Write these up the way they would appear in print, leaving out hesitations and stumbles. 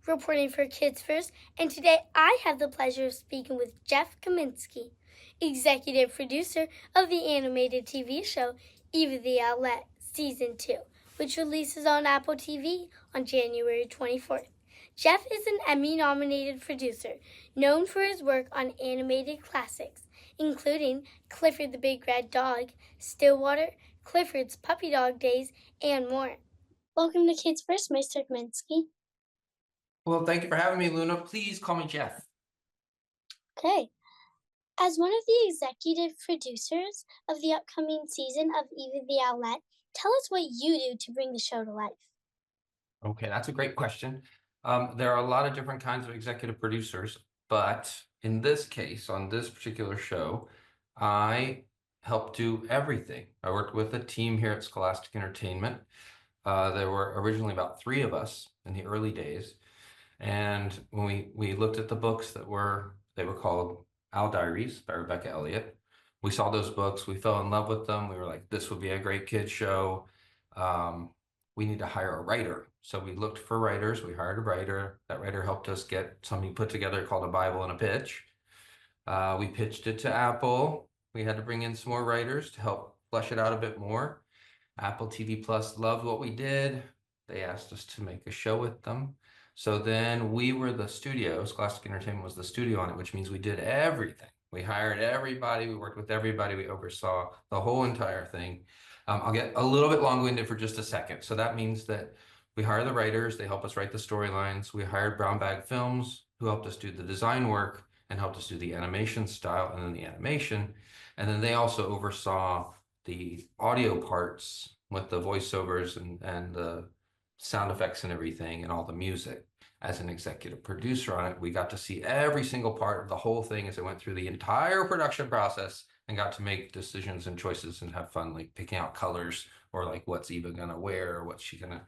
reporting for Kids First, and today I have the pleasure of speaking with Jef Kaminsky, executive producer of the animated TV show Eva the Owlet Season 2, which releases on Apple TV on January 24th. Jef is an Emmy-nominated producer known for his work on animated classics, including Clifford the Big Red Dog, Stillwater, Clifford's Puppy Dog Days, and more. Welcome to Kids First, Mr. Kaminsky. Well, thank you for having me, Luna. Please call me Jef. Okay. As one of the executive producers of the upcoming season of Eva the Owlet, tell us what you do to bring the show to life. Okay, that's a great question. There are a lot of different kinds of executive producers, but in this case, on this particular show, I helped do everything. I worked with a team here at Scholastic Entertainment. There were originally about 3 of us in the early days. And when we looked at the books they were called Owl Diaries by Rebecca Elliott. We saw those books, we fell in love with them. We were like, this would be a great kid show. We need to hire a writer. So we looked for writers, we hired a writer. That writer helped us get something put together called a Bible and a pitch. We pitched it to Apple. We had to bring in some more writers to help flesh it out a bit more. Apple TV Plus loved what we did. They asked us to make a show with them. So then we were the studio. Scholastic Entertainment was the studio on it, which means we did everything. We hired everybody. We worked with everybody. We oversaw the whole entire thing. I'll get a little bit long-winded for just a second. So that means that we hire the writers. They help us write the storylines. We hired Brown Bag Films, who helped us do the design work and helped us do the animation style and then the animation. And then they also oversaw the audio parts with the voiceovers and the sound effects and everything and all the music. As an executive producer on it, we got to see every single part of the whole thing as it went through the entire production process and got to make decisions and choices and have fun, like picking out colors or like what's Eva gonna wear, or what's she gonna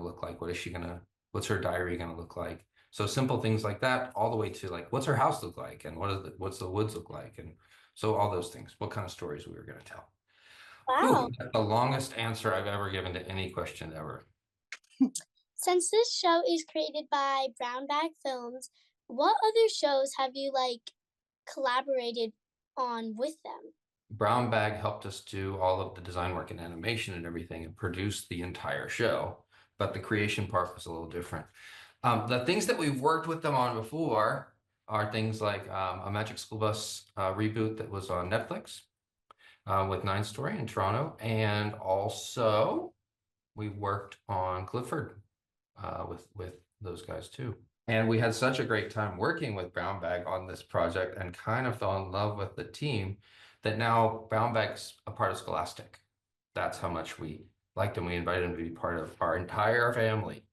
look like, what's her diary gonna look like. So simple things like that, all the way to like what's her house look like and what's the woods look like, and so all those things, what kind of stories we were gonna tell. Wow. Ooh, that's the longest answer I've ever given to any question ever. Since this show is created by Brown Bag Films, what other shows have you collaborated on with them? Brown Bag helped us do all of the design work and animation and everything and produce the entire show, but the creation part was a little different. The things that we've worked with them on before are things like a Magic School Bus reboot that was on Netflix with 9 Story in Toronto, and also we worked on Clifford with those guys too. And we had such a great time working with Brown Bag on this project and kind of fell in love with the team that now Brown Bag's a part of Scholastic. That's how much we liked him. We invited him to be part of our entire family,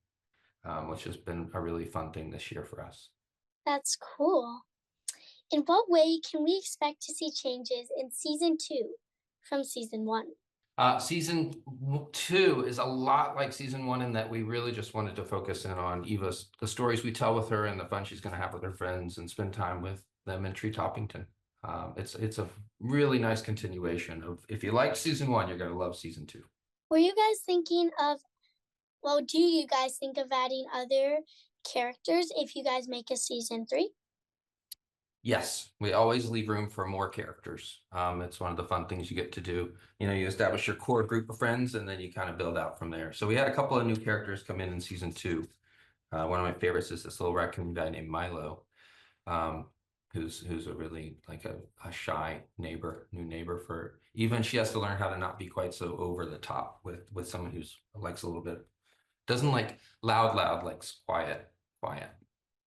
which has been a really fun thing this year for us. That's cool. In what way can we expect to see changes in season 2 from season 1? Season 2 is a lot like season 1 in that we really just wanted to focus in on Eva's, the stories we tell with her and the fun she's going to have with her friends and spend time with them in Treetopinton. It's a really nice continuation of, if you liked season 1, you're going to love season 2. Were you guys thinking of, do you guys think of adding other characters if you guys make a season 3? Yes, we always leave room for more characters. It's one of the fun things you get to do. You know, you establish your core group of friends and then you kind of build out from there. So we had a couple of new characters come in season 2. One of my favorites is this little raccoon guy named Milo, who's a really like a shy new neighbor for Eva. She has to learn how to not be quite so over the top with someone who's likes a little bit, doesn't like loud, likes quiet.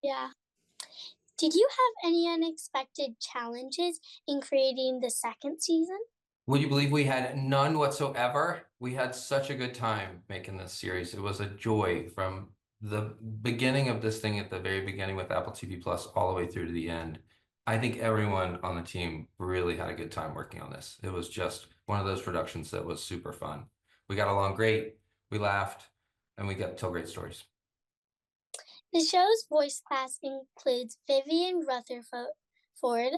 Yeah. Did you have any unexpected challenges in creating the second season? Would you believe we had none whatsoever? We had such a good time making this series. It was a joy from the beginning of this thing at the very beginning with Apple TV Plus all the way through to the end. I think everyone on the team really had a good time working on this. It was just one of those productions that was super fun. We got along great, we laughed, and we got to tell great stories. The show's voice cast includes Viviane Rutherford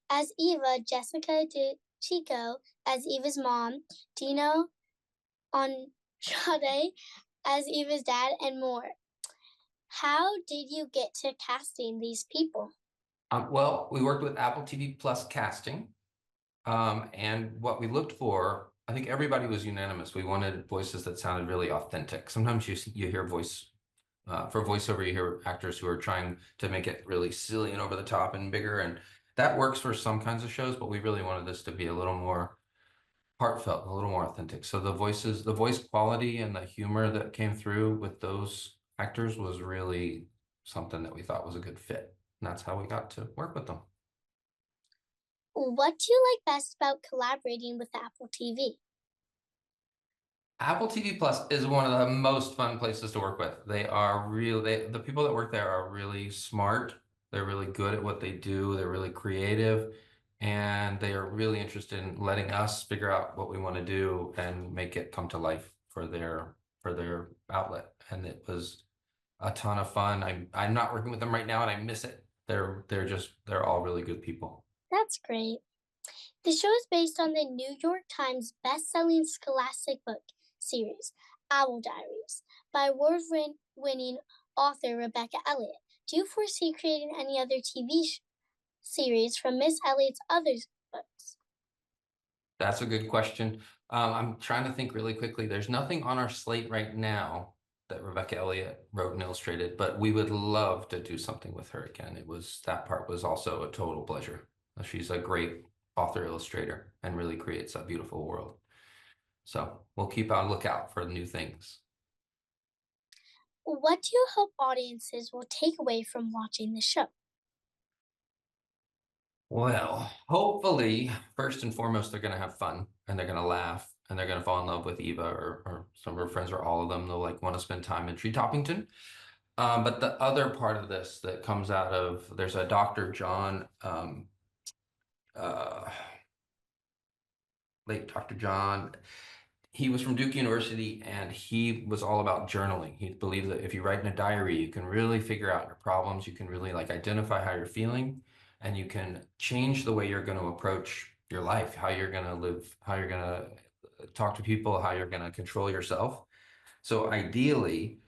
as Eva, Jessica DeChico as Eva's mom, Dino Andrade as Eva's dad, and more. How did you get to casting these people? Well, we worked with Apple TV Plus casting, and what we looked for, I think everybody was unanimous. We wanted voices that sounded really authentic. Sometimes you hear for voiceover, you hear actors who are trying to make it really silly and over the top and bigger, and that works for some kinds of shows, but we really wanted this to be a little more heartfelt, a little more authentic. So the voice quality and the humor that came through with those actors was really something that we thought was a good fit. And that's how we got to work with them. What do you like best about collaborating with Apple TV? Apple TV Plus is one of the most fun places to work with. The people that work there are really smart. They're really good at what they do. They're really creative, and they are really interested in letting us figure out what we want to do and make it come to life for their outlet. And it was a ton of fun. I'm not working with them right now, and I miss it. They're all really good people. That's great. The show is based on the New York Times best-selling scholastic book series, Owl Diaries, by award-winning author Rebecca Elliott. Do you foresee creating any other TV series from Miss Elliott's other books? That's a good question. I'm trying to think really quickly. There's nothing on our slate right now that Rebecca Elliott wrote and illustrated, but we would love to do something with her again. That part was also a total pleasure. She's a great author illustrator and really creates a beautiful world. So we'll keep on lookout for new things. What do you hope audiences will take away from watching the show? Well, hopefully, first and foremost, they're going to have fun and they're going to laugh and they're going to fall in love with Eva or some of her friends or all of them. They'll want to spend time in Treetopinton. But the other part of this that comes out of, there's a Dr. John, late Dr. John. He was from Duke University and he was all about journaling. He believed that if you write in a diary, you can really figure out your problems. You can really identify how you're feeling, and you can change the way you're going to approach your life, how you're going to live, how you're going to talk to people, how you're going to control yourself. So ideally,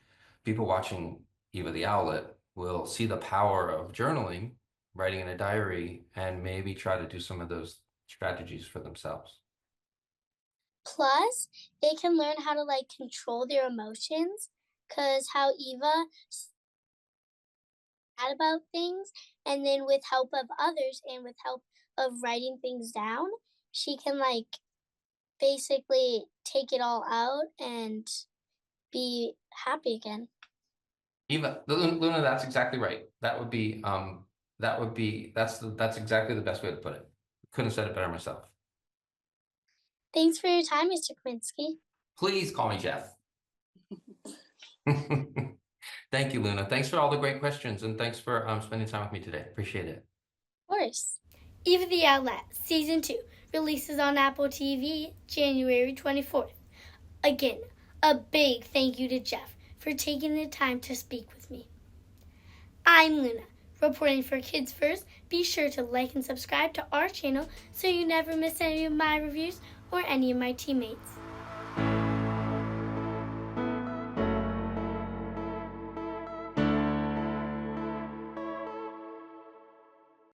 people watching Eva the Owlet will see the power of journaling, writing in a diary, and maybe try to do some of those strategies for themselves. Plus, they can learn how to control their emotions, because how Eva sad about things, and then with help of others and with help of writing things down, she can basically take it all out and be happy again. Eva, Luna, that's exactly right. That's exactly the best way to put it. Couldn't have said it better myself. Thanks for your time, Mr. Kaminsky. Please call me Jef. Thank you, Luna. Thanks for all the great questions, and thanks for spending time with me today. Appreciate it. Of course. Eva the Owlet, Season 2, releases on Apple TV January 24th. Again, a big thank you to Jef for taking the time to speak with me. I'm Luna, reporting for Kids First. Be sure to like and subscribe to our channel so you never miss any of my reviews or any of my teammates.